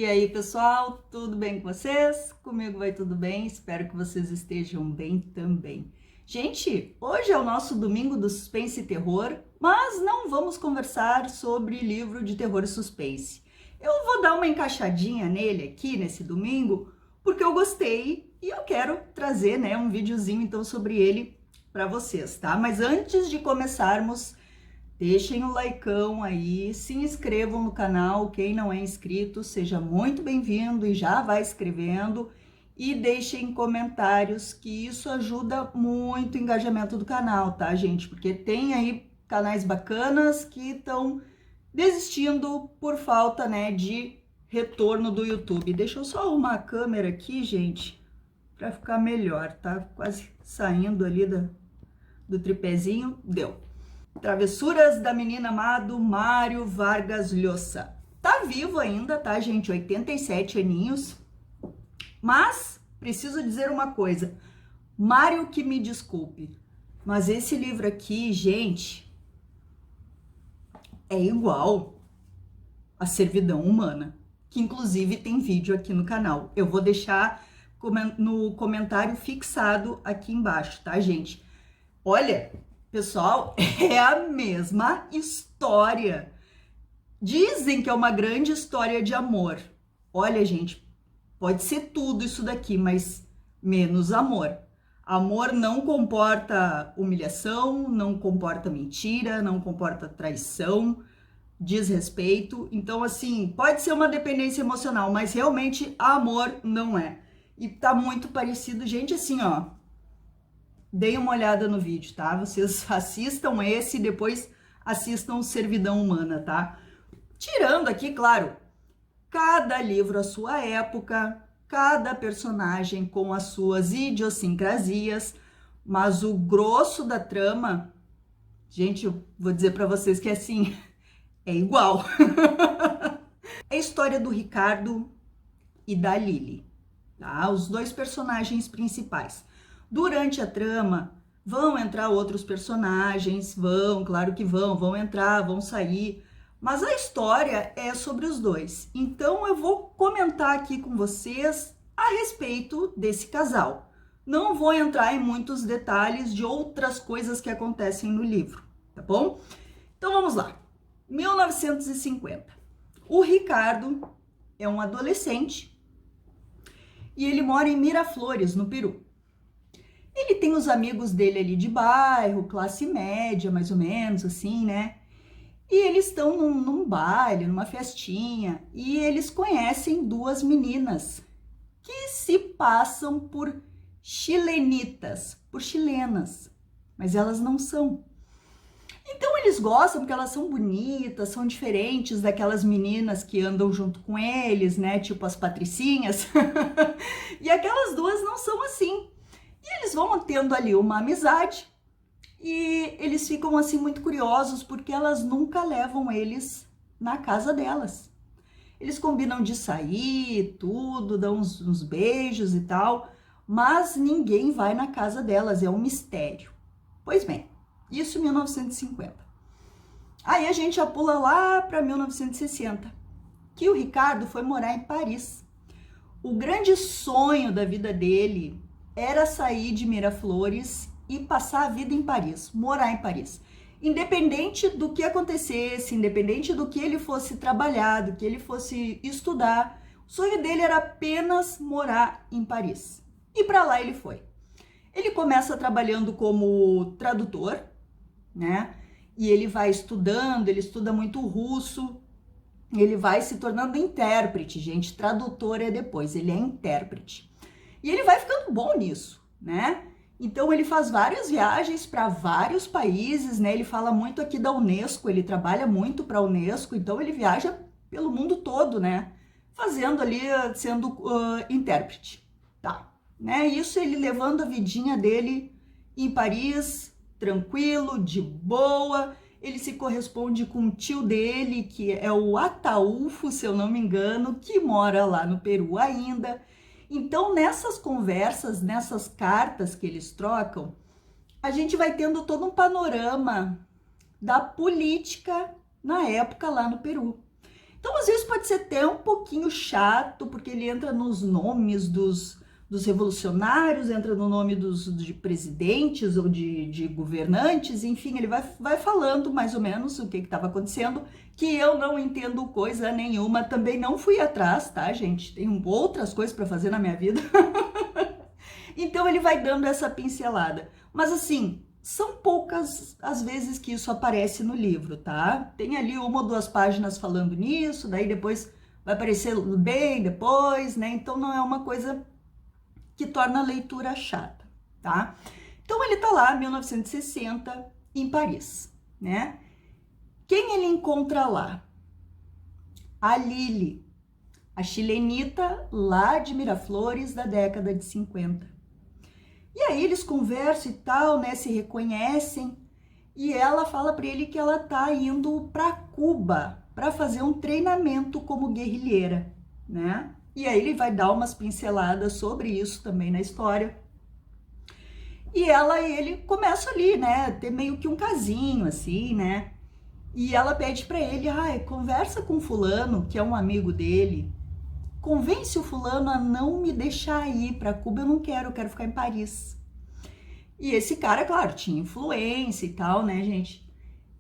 E aí, pessoal, tudo bem com vocês? Comigo vai tudo bem, espero que vocês estejam bem também. Gente, hoje é o nosso domingo do suspense e terror, mas não vamos conversar sobre livro de terror e suspense. Eu vou dar uma encaixadinha nele aqui nesse domingo, porque eu gostei e eu quero trazer, um videozinho então sobre ele para vocês, tá? Mas antes de começarmos, deixem o likeão aí, se inscrevam no canal, quem não é inscrito, seja muito bem-vindo e já vai escrevendo. E deixem comentários, que isso ajuda muito o engajamento do canal, tá, gente? Porque tem aí canais bacanas que estão desistindo por falta, de retorno do YouTube. Deixa eu só arrumar a câmera aqui, gente, para ficar melhor, tá? Quase saindo ali do tripézinho, deu. Travessuras da Menina Amado, Mário Vargas Llosa. Tá vivo ainda, tá, gente? 87 aninhos. Mas, preciso dizer uma coisa. Mário, que me desculpe, mas esse livro aqui, gente, é igual a Servidão Humana, que inclusive tem vídeo aqui no canal. Eu vou deixar no comentário fixado aqui embaixo, tá, gente? Olha, pessoal, é a mesma história. Dizem que é uma grande história de amor. Olha, gente, pode ser tudo isso daqui, mas menos amor. Amor não comporta humilhação, não comporta mentira, não comporta traição, desrespeito. Então, assim, pode ser uma dependência emocional, mas realmente amor não é. E tá muito parecido, gente, assim, ó. Deem uma olhada no vídeo, tá? Vocês assistam esse e depois assistam Servidão Humana, tá? Tirando aqui, claro, cada livro à sua época, cada personagem com as suas idiosincrasias, mas o grosso da trama, gente, eu vou dizer para vocês que assim, é igual. É a história do Ricardo e da Lily, tá? Os dois personagens principais. Durante a trama, vão entrar outros personagens, claro que vão entrar, vão sair, mas a história é sobre os dois. Então eu vou comentar aqui com vocês a respeito desse casal. Não vou entrar em muitos detalhes de outras coisas que acontecem no livro, tá bom? Então vamos lá. 1950. O Ricardo é um adolescente e ele mora em Miraflores, no Peru. Ele tem os amigos dele ali de bairro, classe média, mais ou menos, assim, né? E eles estão num baile, numa festinha, e eles conhecem duas meninas que se passam por chilenitas, por chilenas, mas elas não são. Então eles gostam porque elas são bonitas, são diferentes daquelas meninas que andam junto com eles, né? Tipo as patricinhas. E aquelas duas não são assim. E eles vão tendo ali uma amizade e eles ficam assim muito curiosos porque elas nunca levam eles na casa delas. Eles combinam de sair, tudo, dão uns beijos e tal, mas ninguém vai na casa delas, é um mistério. Pois bem, isso em 1950. Aí a gente já pula lá para 1960, que o Ricardo foi morar em Paris. O grande sonho da vida dele era sair de Miraflores e passar a vida em Paris, morar em Paris. Independente do que acontecesse, independente do que ele fosse trabalhar, do que ele fosse estudar, o sonho dele era apenas morar em Paris. E para lá ele foi. Ele começa trabalhando como tradutor, né? E ele vai estudando, ele estuda muito russo, ele vai se tornando intérprete, gente. Tradutor é depois, ele é intérprete. E ele vai ficando bom nisso, né? Então ele faz várias viagens para vários países, né? Ele fala muito aqui da Unesco, ele trabalha muito para a Unesco, então ele viaja pelo mundo todo, né? Fazendo ali, sendo intérprete, tá? Né? Isso ele levando a vidinha dele em Paris, tranquilo, de boa. Ele se corresponde com o tio dele, que é o Ataúfo, se eu não me engano, que mora lá no Peru ainda. Então, nessas conversas, nessas cartas que eles trocam, a gente vai tendo todo um panorama da política na época lá no Peru. Então, às vezes pode ser até um pouquinho chato, porque ele entra nos nomes dos revolucionários, entra no nome de presidentes ou de governantes, enfim, ele vai falando mais ou menos o que estava acontecendo, que eu não entendo coisa nenhuma, também não fui atrás, tá, gente? Tenho outras coisas para fazer na minha vida. Então ele vai dando essa pincelada. Mas assim, são poucas as vezes que isso aparece no livro, tá? Tem ali 1 ou 2 páginas falando nisso, daí depois vai aparecer bem depois, né? Então não é uma coisa que torna a leitura chata, tá? Então ele tá lá, 1960, em Paris, né? Quem ele encontra lá? A Lili, a chilenita lá de Miraflores da década de 50. E aí eles conversam e tal, né, se reconhecem, e ela fala para ele que ela tá indo para Cuba para fazer um treinamento como guerrilheira, né? E aí ele vai dar umas pinceladas sobre isso também na história. E ela e ele começam ali, né, ter meio que um casinho assim, né? E ela pede para ele, conversa com fulano, que é um amigo dele, convence o fulano a não me deixar ir para Cuba, eu quero ficar em Paris. E esse cara, claro, tinha influência e tal, né, gente?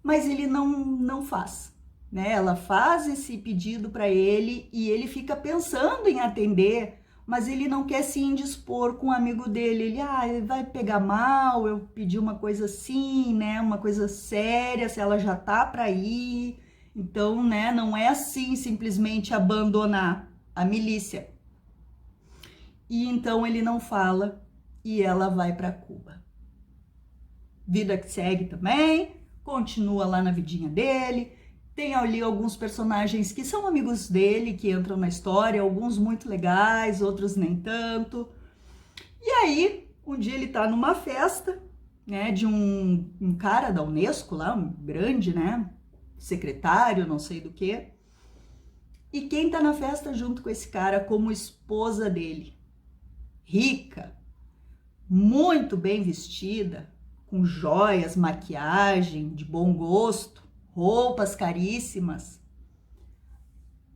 Mas ele não faz, né? Ela faz esse pedido para ele e ele fica pensando em atender, mas ele não quer se indispor com um amigo dele. Ele vai pegar mal, eu pedi uma coisa assim, né? Uma coisa séria, se ela já tá para ir. Então, né, não é assim simplesmente abandonar a milícia. E então ele não fala e ela vai para Cuba. Vida que segue também, continua lá na vidinha dele. Tem ali alguns personagens que são amigos dele, que entram na história, alguns muito legais, outros nem tanto. E aí, um dia ele tá numa festa, né, de um cara da Unesco lá, um grande, né, secretário, não sei do que. E quem tá na festa junto com esse cara como esposa dele? Rica, muito bem vestida, com joias, maquiagem, de bom gosto, roupas caríssimas.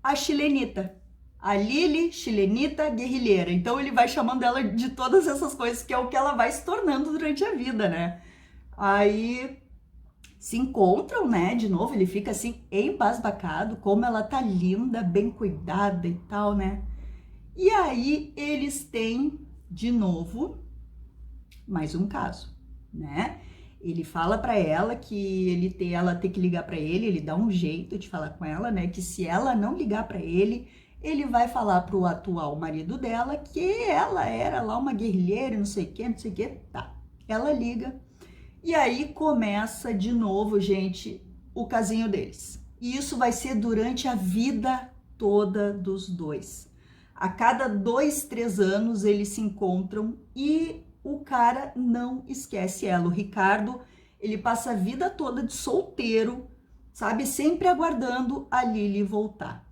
A chilenita, a Lili, chilenita guerrilheira. Então ele vai chamando ela de todas essas coisas, que é o que ela vai se tornando durante a vida, né? Aí se encontram, né? De novo, ele fica assim embasbacado, como ela tá linda, bem cuidada e tal, né? E aí eles têm de novo mais um caso, né? Ele fala para ela que ela tem que ligar para ele dá um jeito de falar com ela, né? Que se ela não ligar para ele vai falar pro atual marido dela que ela era lá uma guerrilheira, não sei o que, tá. Ela liga e aí começa de novo, gente, o casinho deles. E isso vai ser durante a vida toda dos dois. A cada 2, 3 anos eles se encontram e o cara não esquece ela. O Ricardo, ele passa a vida toda de solteiro, sabe? Sempre aguardando a Lili voltar.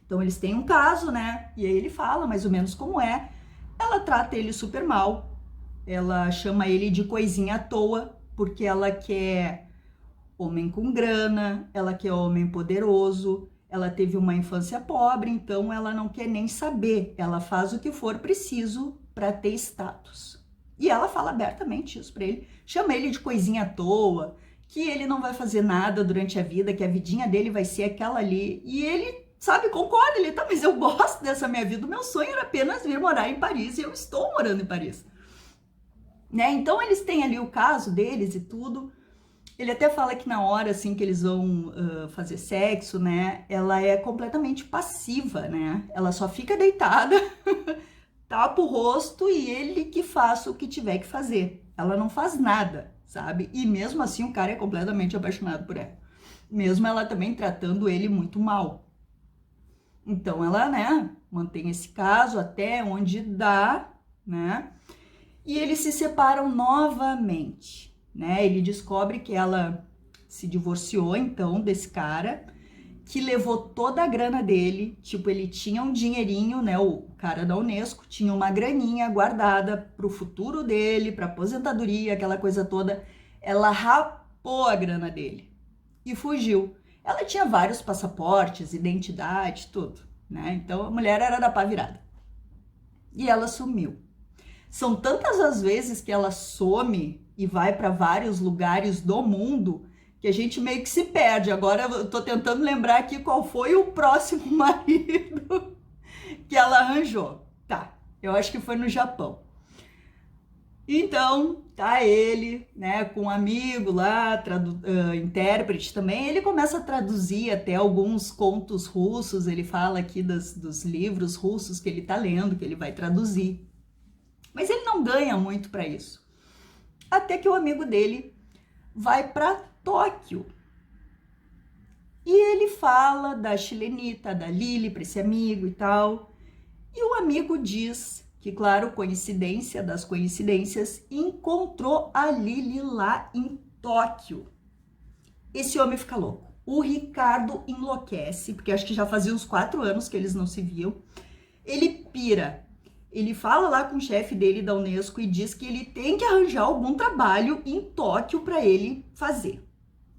Então eles têm um caso, né? E aí ele fala mais ou menos como é. Ela trata ele super mal. Ela chama ele de coisinha à toa, porque ela quer homem com grana, ela quer homem poderoso, ela teve uma infância pobre, então ela não quer nem saber. Ela faz o que for preciso para ter status. E ela fala abertamente isso para ele, chama ele de coisinha à toa, que ele não vai fazer nada durante a vida, que a vidinha dele vai ser aquela ali. E ele, sabe, concorda, ele tá, mas eu gosto dessa minha vida, o meu sonho era apenas vir morar em Paris e eu estou morando em Paris. Né? Então eles têm ali o caso deles e tudo. Ele até fala que na hora assim que eles vão fazer sexo, né, ela é completamente passiva, né? Ela só fica deitada, tapa o rosto e ele que faça o que tiver que fazer. Ela não faz nada, sabe? E mesmo assim o cara é completamente apaixonado por ela. Mesmo ela também tratando ele muito mal. Então ela, né, mantém esse caso até onde dá, né? E eles se separam novamente, né? Ele descobre que ela se divorciou, então, desse cara, que levou toda a grana dele. Tipo, ele tinha um dinheirinho, né? O cara da Unesco tinha uma graninha guardada pro futuro dele, pra aposentadoria, aquela coisa toda. Ela rapou a grana dele e fugiu. Ela tinha vários passaportes, identidade, tudo, né? Então a mulher era da pá virada. E ela sumiu. São tantas as vezes que ela some e vai para vários lugares do mundo que a gente meio que se perde. Agora eu tô tentando lembrar aqui qual foi o próximo marido que ela arranjou. Tá, eu acho que foi no Japão. Então, tá ele, né, com um amigo lá, intérprete também, ele começa a traduzir até alguns contos russos, ele fala aqui dos livros russos que ele tá lendo, que ele vai traduzir. Mas ele não ganha muito para isso. Até que o amigo dele vai para Tóquio. E ele fala da chilenita, da Lili, para esse amigo e tal. E o amigo diz que, claro, coincidência das coincidências, encontrou a Lili lá em Tóquio. Esse homem fica louco. O Ricardo enlouquece, porque acho que já fazia uns 4 anos que eles não se viam. Ele pira. Ele fala lá com o chefe dele da Unesco e diz que ele tem que arranjar algum trabalho em Tóquio para ele fazer.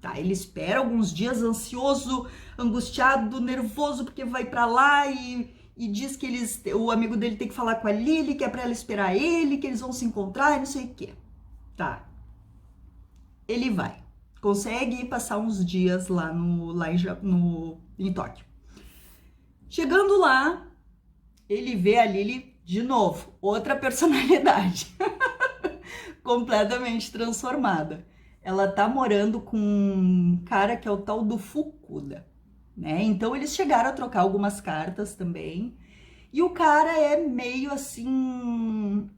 Tá, ele espera alguns dias ansioso, angustiado, nervoso, porque vai para lá e diz que o amigo dele tem que falar com a Lili, que é para ela esperar ele, que eles vão se encontrar e não sei o quê. Tá. Ele vai. Consegue ir passar uns dias lá em Tóquio. Chegando lá, ele vê a Lili de novo, outra personalidade, completamente transformada. Ela tá morando com um cara que é o tal do Fukuda, né? Então eles chegaram a trocar algumas cartas também. E o cara é meio assim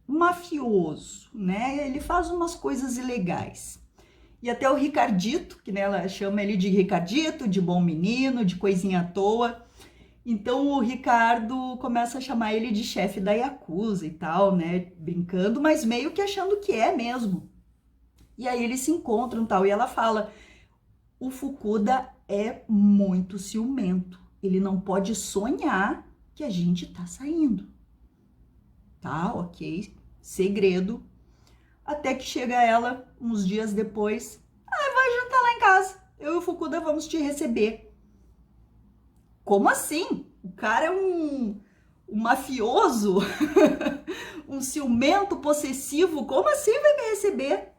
mafioso, né? Ele faz umas coisas ilegais. E até o Ricardito, que né, ela chama ele de Ricardito, de bom menino, de coisinha à toa. Então o Ricardo começa a chamar ele de chefe da Yakuza e tal, né? Brincando, mas meio que achando que é mesmo. E aí eles se encontram e tal, e ela fala, o Fukuda é muito ciumento. Ele não pode sonhar que a gente tá saindo. Tá, ok. Segredo. Até que chega ela, uns dias depois. Ah, vai jantar lá em casa. Eu e o Fukuda vamos te receber. Como assim? O cara é um mafioso? Um ciumento possessivo? Como assim vai me receber?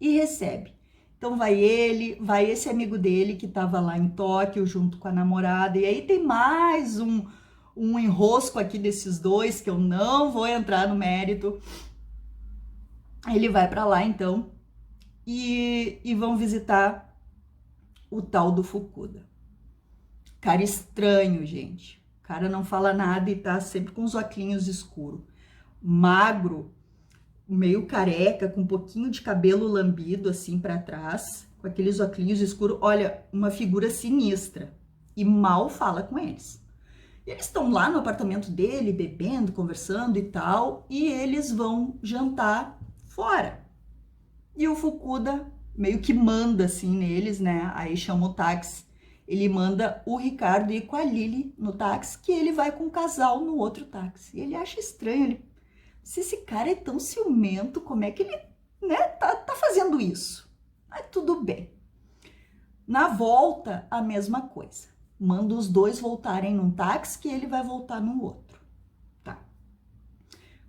E recebe. Então vai ele, vai esse amigo dele que estava lá em Tóquio junto com a namorada. E aí tem mais um enrosco aqui desses dois que eu não vou entrar no mérito. Ele vai para lá então e vão visitar o tal do Fukuda. Cara estranho, gente. O cara não fala nada e tá sempre com os óculos escuros. Magro, meio careca, com um pouquinho de cabelo lambido assim para trás, com aqueles óculos escuros. Olha, uma figura sinistra. E mal fala com eles. E eles estão lá no apartamento dele, bebendo, conversando e tal, e eles vão jantar fora. E o Fukuda meio que manda assim neles, né? Aí chama o táxi. Ele manda o Ricardo ir com a Lili no táxi, que ele vai com o casal no outro táxi. E ele acha estranho, se esse cara é tão ciumento, como é que ele, né, tá fazendo isso? Mas tudo bem. Na volta, a mesma coisa. Manda os dois voltarem num táxi, que ele vai voltar no outro. Tá.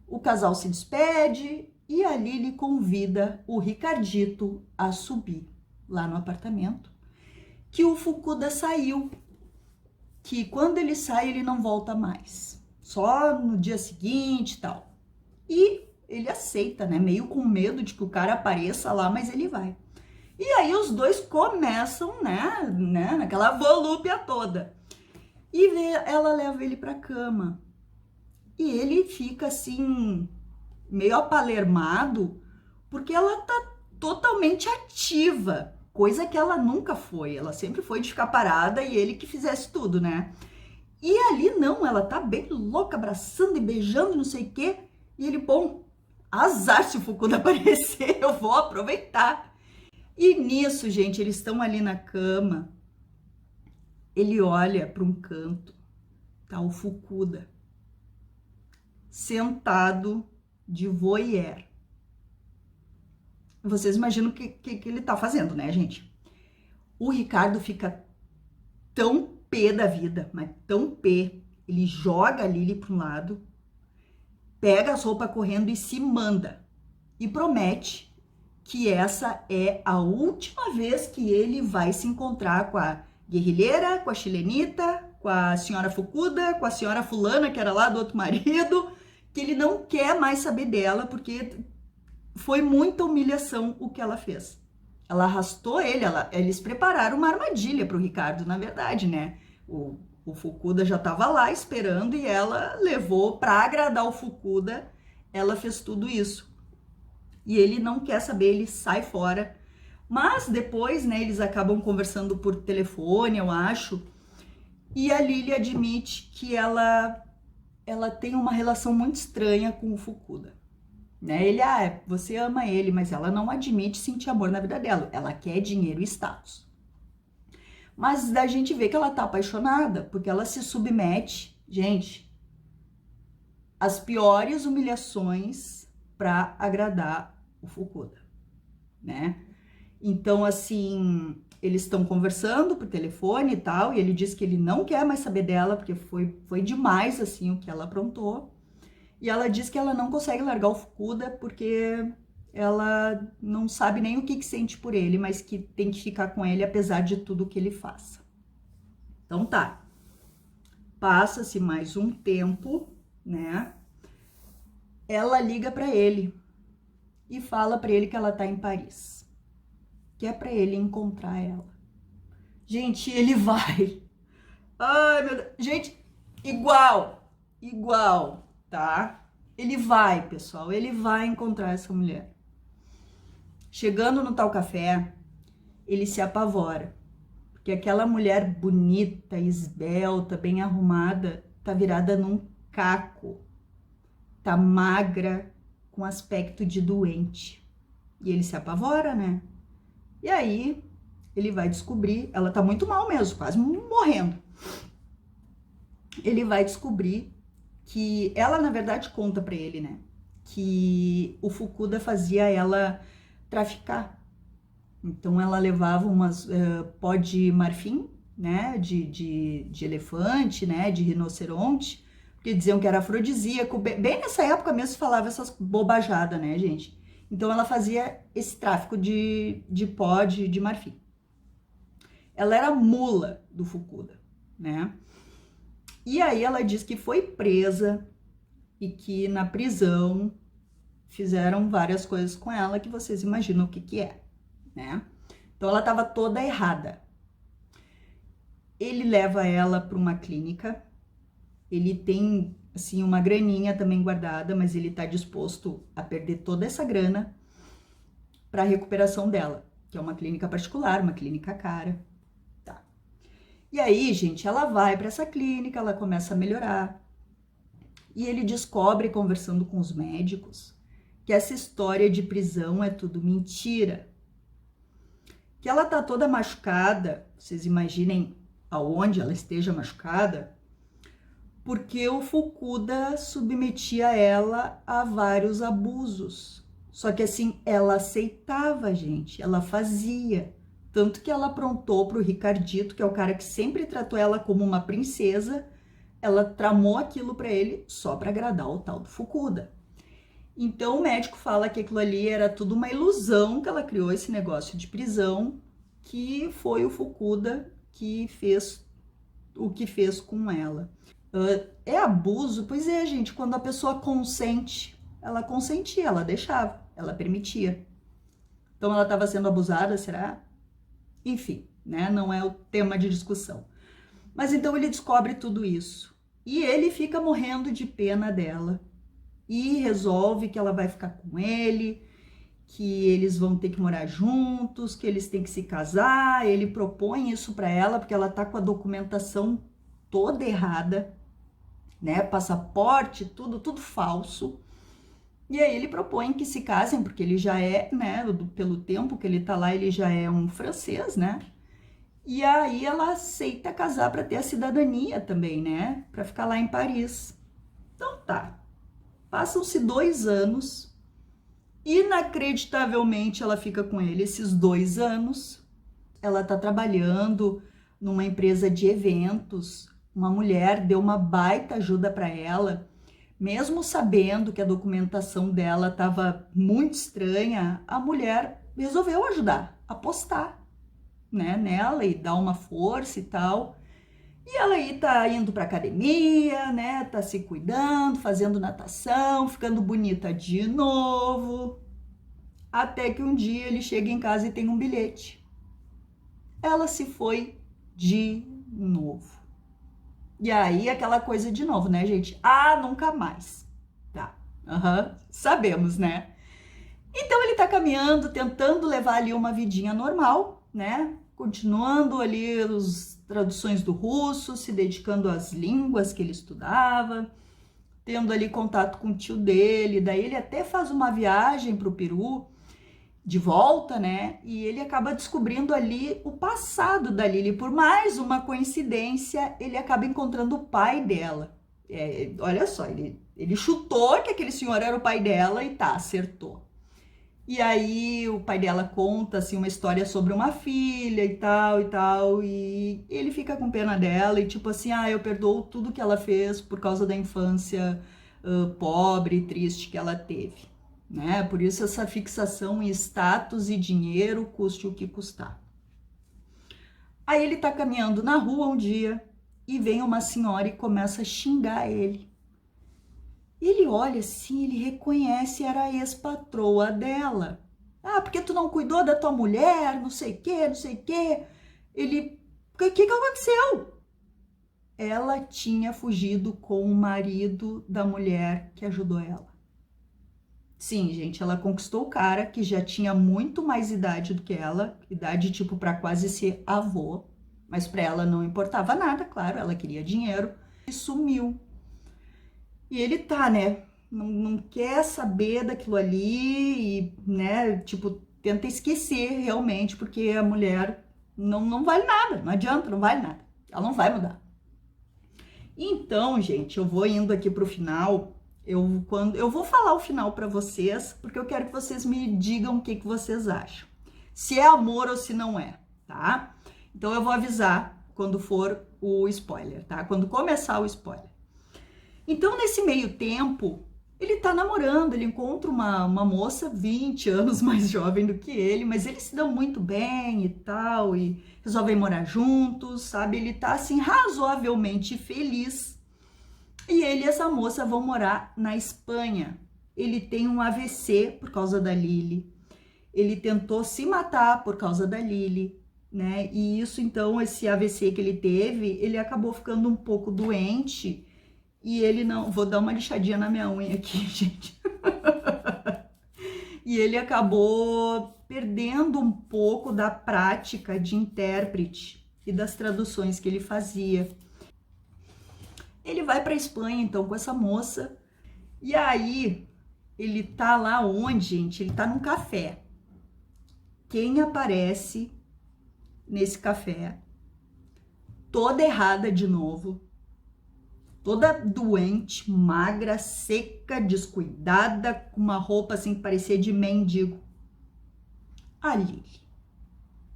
O casal se despede e a Lili convida o Ricardito a subir lá no apartamento, que o Fukuda saiu, que quando ele sai ele não volta mais, só no dia seguinte e tal. E ele aceita, né, meio com medo de que o cara apareça lá, mas ele vai. E aí os dois começam, né naquela volúpia toda. E ela leva ele pra cama. E ele fica assim, meio apalermado, porque ela tá totalmente ativa, coisa que ela nunca foi. Ela sempre foi de ficar parada e ele que fizesse tudo, né? E ali não, ela tá bem louca, abraçando e beijando, não sei o quê. E ele, bom, azar se o Fukuda aparecer, eu vou aproveitar. E nisso, gente, eles estão ali na cama. Ele olha para um canto, tá o Fukuda sentado de voyeur. Vocês imaginam o que ele tá fazendo, né, gente? O Ricardo fica tão pé da vida, mas tão pé, ele joga a Lili para um lado, pega as roupas correndo e se manda. E promete que essa é a última vez que ele vai se encontrar com a guerrilheira, com a chilenita, com a senhora Fukuda, com a senhora fulana, que era lá do outro marido, que ele não quer mais saber dela, porque foi muita humilhação o que ela fez. Ela arrastou ele, eles prepararam uma armadilha para o Ricardo, na verdade, né? O Fukuda já estava lá esperando e ela levou para agradar o Fukuda, ela fez tudo isso. E ele não quer saber, ele sai fora. Mas depois, né, eles acabam conversando por telefone, eu acho, e a Lili admite que ela tem uma relação muito estranha com o Fukuda. Né? Ele, você ama ele, mas ela não admite sentir amor na vida dela. Ela quer dinheiro e status. Mas a gente vê que ela tá apaixonada, porque ela se submete, gente, às piores humilhações para agradar o Fukuda, né? Então, assim, eles estão conversando por telefone e tal, e ele diz que ele não quer mais saber dela, porque foi demais, assim, o que ela aprontou. E ela diz que ela não consegue largar o Fukuda porque ela não sabe nem o que sente por ele, mas que tem que ficar com ele apesar de tudo que ele faça. Então tá. Passa-se mais um tempo, né? Ela liga para ele e fala para ele que ela tá em Paris, que é para ele encontrar ela. Gente, ele vai. Ai, meu Deus. Gente, igual, tá? Ele vai, pessoal, ele vai encontrar essa mulher. Chegando no tal café, ele se apavora, porque aquela mulher bonita, esbelta, bem arrumada, tá virada num caco, tá magra, com aspecto de doente. E ele se apavora, né? E aí, ele vai descobrir, ela tá muito mal mesmo, quase morrendo. Ele vai descobrir que ela, na verdade, conta pra ele, né? Que o Fukuda fazia ela traficar. Então, ela levava umas pó de marfim, né? De elefante, né? De rinoceronte, porque diziam que era afrodisíaco. Bem nessa época mesmo falava essas bobajadas, né, gente? Então, ela fazia esse tráfico de pó de marfim. Ela era mula do Fukuda, né? E aí ela diz que foi presa e que na prisão fizeram várias coisas com ela que vocês imaginam o que é, né? Então ela estava toda errada. Ele leva ela para uma clínica, ele tem, assim, uma graninha também guardada, mas ele está disposto a perder toda essa grana para a recuperação dela, que é uma clínica particular, uma clínica cara. E aí, gente, ela vai para essa clínica, ela começa a melhorar. E ele descobre, conversando com os médicos, que essa história de prisão é tudo mentira. Que ela tá toda machucada, vocês imaginem aonde ela esteja machucada, porque o Fukuda submetia ela a vários abusos. Só que assim, ela aceitava, gente, ela fazia. Tanto que ela aprontou pro Ricardito, que é o cara que sempre tratou ela como uma princesa, ela tramou aquilo para ele só para agradar o tal do Fukuda. Então o médico fala que aquilo ali era tudo uma ilusão, que ela criou esse negócio de prisão, que foi o Fukuda que fez o que fez com ela. É abuso? Pois é, gente, quando a pessoa consente, ela consentia, ela deixava, ela permitia. Então ela estava sendo abusada, será? Enfim, né? Não é o tema de discussão. Mas então ele descobre tudo isso. E ele fica morrendo de pena dela. E resolve que ela vai ficar com ele, que eles vão ter que morar juntos, que eles têm que se casar. Ele propõe isso para ela, porque ela tá com a documentação toda errada, né? Passaporte, tudo falso. E aí ele propõe que se casem, porque ele já é, né, pelo tempo que ele tá lá, ele já é um francês, né? E aí ela aceita casar para ter a cidadania também, né? Para ficar lá em Paris. Então tá. Passam-se 2 anos. Inacreditavelmente ela fica com ele esses 2 anos. ela tá trabalhando numa empresa de eventos. Uma mulher deu uma baita ajuda para ela, mesmo sabendo que a documentação dela estava muito estranha, a mulher resolveu ajudar, apostar, né, nela e dar uma força e tal. E ela aí tá indo pra academia, né, tá se cuidando, fazendo natação, ficando bonita de novo. Até que um dia ele chega em casa e tem um bilhete. Ela se foi de novo. E aí aquela coisa de novo, né, gente? Ah, nunca mais. Tá. Sabemos, né? Então ele tá caminhando, tentando levar ali uma vidinha normal, né? Continuando ali as traduções do russo, se dedicando às línguas que ele estudava, tendo ali contato com o tio dele. Daí ele até faz uma viagem pro Peru de volta, né? E ele acaba descobrindo ali o passado da Lili. Por mais uma coincidência, ele acaba encontrando o pai dela. Olha só, ele chutou que aquele senhor era o pai dela e tá, acertou. E aí o pai dela conta assim uma história sobre uma filha e tal, e ele fica com pena dela e tipo assim, eu perdoo tudo que ela fez por causa da infância pobre e triste que ela teve, né? Por isso essa fixação em status e dinheiro, custe o que custar. Aí ele tá caminhando na rua um dia e vem uma senhora e começa a xingar ele. Ele olha assim, ele reconhece, era a ex-patroa dela. Porque tu não cuidou da tua mulher, não sei o quê, não sei o quê. Ele, o que aconteceu? Ela tinha fugido com o marido da mulher que ajudou ela. Sim, gente, ela conquistou o cara que já tinha muito mais idade do que ela, idade tipo para quase ser avô, mas para ela não importava nada, claro, ela queria dinheiro e sumiu. E ele tá, né, não quer saber daquilo ali e, né, tipo, tenta esquecer realmente, porque a mulher não vale nada, não adianta, não vale nada, ela não vai mudar. Então, gente, eu vou indo aqui pro final, eu vou falar o final para vocês, porque eu quero que vocês me digam o que vocês acham. Se é amor ou se não é, tá? Então eu vou avisar quando for o spoiler, tá? Quando começar o spoiler. Então, nesse meio tempo, ele tá namorando, ele encontra uma moça 20 anos mais jovem do que ele, mas eles se dão muito bem e tal, e resolvem morar juntos, sabe? Ele tá, assim, razoavelmente feliz. E ele e essa moça vão morar na Espanha. Ele tem um AVC por causa da Lili. Ele tentou se matar por causa da Lili, né? E isso, então, esse AVC que ele teve, ele acabou ficando um pouco doente. E ele não... Vou dar uma lixadinha na minha unha aqui, gente. E ele acabou perdendo um pouco da prática de intérprete e das traduções que ele fazia. Ele vai para a Espanha, então, com essa moça. E aí, ele tá lá onde, gente? Ele tá num café. Quem aparece nesse café? Toda errada de novo. Toda doente, magra, seca, descuidada, com uma roupa assim que parecia de mendigo. A Lili.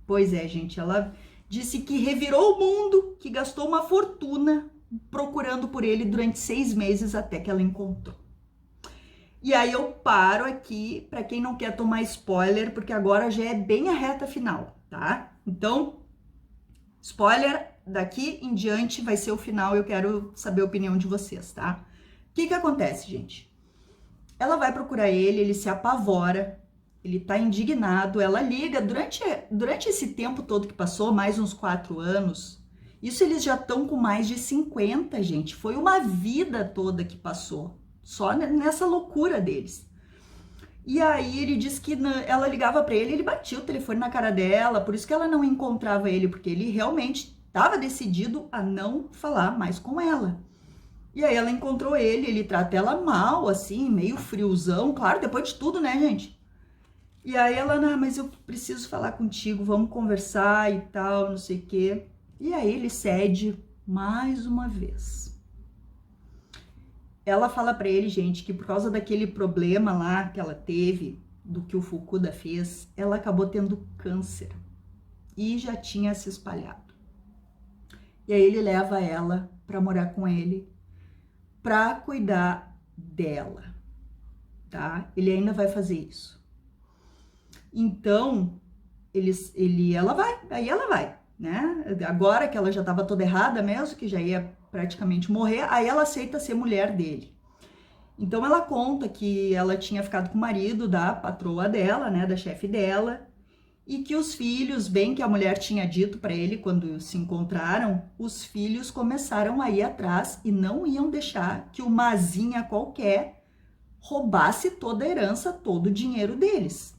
Pois é, gente, ela disse que revirou o mundo, que gastou uma fortuna procurando por ele durante 6 meses até que ela encontrou. E aí eu paro aqui para quem não quer tomar spoiler, porque agora já é bem a reta final, tá? Então, spoiler, daqui em diante vai ser o final, eu quero saber a opinião de vocês, tá? O que acontece, gente? Ela vai procurar ele se apavora, ele tá indignado, ela liga, durante esse tempo todo que passou, mais uns 4 anos, isso eles já estão com mais de 50, gente, foi uma vida toda que passou, só nessa loucura deles. E aí ele disse que ela ligava para ele batia o telefone na cara dela, por isso que ela não encontrava ele, porque ele realmente estava decidido a não falar mais com ela. E aí ela encontrou ele trata ela mal, assim, meio friozão, claro, depois de tudo, né, gente? E aí ela, mas eu preciso falar contigo, vamos conversar e tal, não sei o quê. E aí ele cede mais uma vez. Ela fala pra ele, gente, que por causa daquele problema lá que ela teve, do que o Fukuda fez, ela acabou tendo câncer. e já tinha se espalhado. E aí ele leva ela para morar com ele, para cuidar dela, tá? Ele ainda vai fazer isso. Então, ela vai, né? Agora que ela já estava toda errada mesmo, que já ia praticamente morrer, aí ela aceita ser mulher dele. Então ela conta que ela tinha ficado com o marido da patroa dela, né, da chefe dela, e que os filhos, bem que a mulher tinha dito para ele quando se encontraram, os filhos começaram a ir atrás e não iam deixar que uma asinha qualquer roubasse toda a herança, todo o dinheiro deles.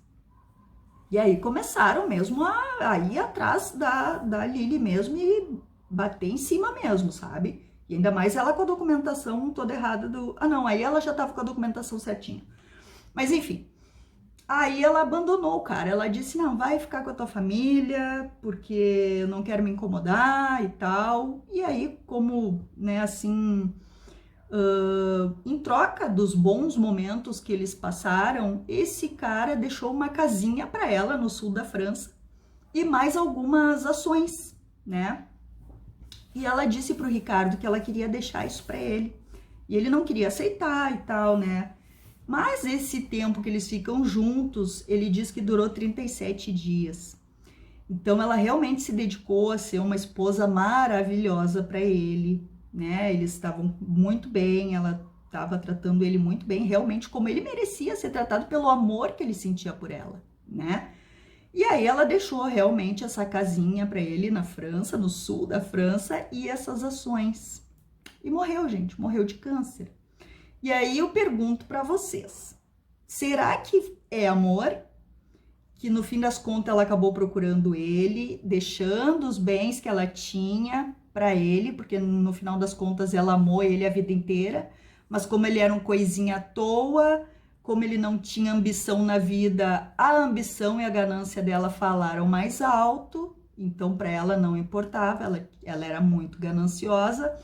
E aí começaram mesmo a ir atrás da Lily mesmo e bater em cima mesmo, sabe? E ainda mais ela com a documentação toda errada do... Ah, não, aí ela já tava com a documentação certinha. Mas enfim, aí ela abandonou o cara. Ela disse, não, vai ficar com a tua família, porque eu não quero me incomodar e tal. E aí, como, né, assim... em troca dos bons momentos que eles passaram, esse cara deixou uma casinha para ela no sul da França e mais algumas ações, né? E ela disse pro Ricardo que ela queria deixar isso para ele. E ele não queria aceitar e tal, né? Mas esse tempo que eles ficam juntos, ele diz que durou 37 dias. Então ela realmente se dedicou a ser uma esposa maravilhosa para ele, né? Eles estavam muito bem, ela estava tratando ele muito bem, realmente como ele merecia ser tratado pelo amor que ele sentia por ela, né? E aí ela deixou realmente essa casinha para ele na França, no sul da França, e essas ações. E morreu, gente, morreu de câncer. E aí eu pergunto para vocês, será que é amor? Que no fim das contas ela acabou procurando ele, deixando os bens que ela tinha para ele, porque no final das contas ela amou ele a vida inteira, mas como ele era um coisinha à toa, como ele não tinha ambição na vida, a ambição e a ganância dela falaram mais alto, então para ela não importava, ela era muito gananciosa.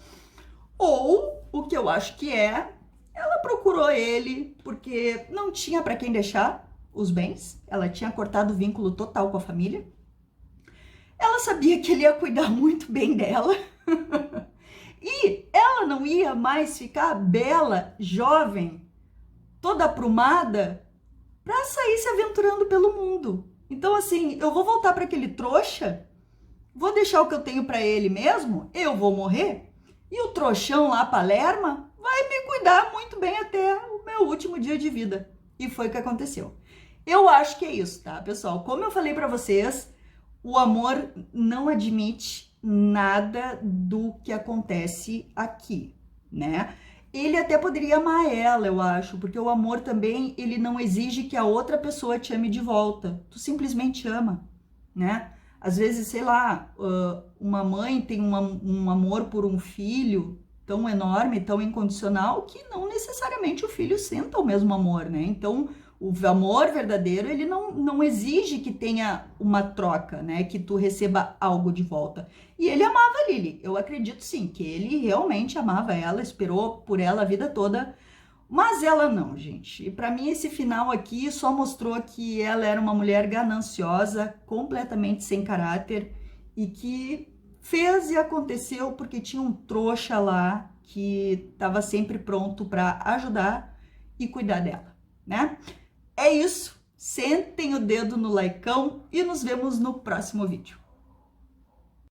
Ou, o que eu acho que ela procurou ele porque não tinha para quem deixar os bens, ela tinha cortado o vínculo total com a família, ela sabia que ele ia cuidar muito bem dela, e ela não ia mais ficar bela, jovem, toda aprumada, para sair se aventurando pelo mundo. Então, assim, eu vou voltar para aquele trouxa, vou deixar o que eu tenho para ele mesmo, eu vou morrer, e o trouxão lá, Palerma, vai me cuidar muito bem até o meu último dia de vida. E foi o que aconteceu. Eu acho que é isso, tá, pessoal? Como eu falei para vocês, o amor não admite nada do que acontece aqui, né? Ele até poderia amar ela, eu acho, porque o amor também, ele não exige que a outra pessoa te ame de volta. Tu simplesmente ama, né? Às vezes, sei lá, uma mãe tem um amor por um filho tão enorme, tão incondicional, que não necessariamente o filho senta o mesmo amor, né? Então, o amor verdadeiro, ele não exige que tenha uma troca, né? Que tu receba algo de volta. E ele amava a Lily. Eu acredito sim, que ele realmente amava ela, esperou por ela a vida toda. Mas ela não, gente. E para mim esse final aqui só mostrou que ela era uma mulher gananciosa, completamente sem caráter e que fez e aconteceu porque tinha um trouxa lá que estava sempre pronto para ajudar e cuidar dela, né? É isso. Sentem o dedo no likeão e nos vemos no próximo vídeo.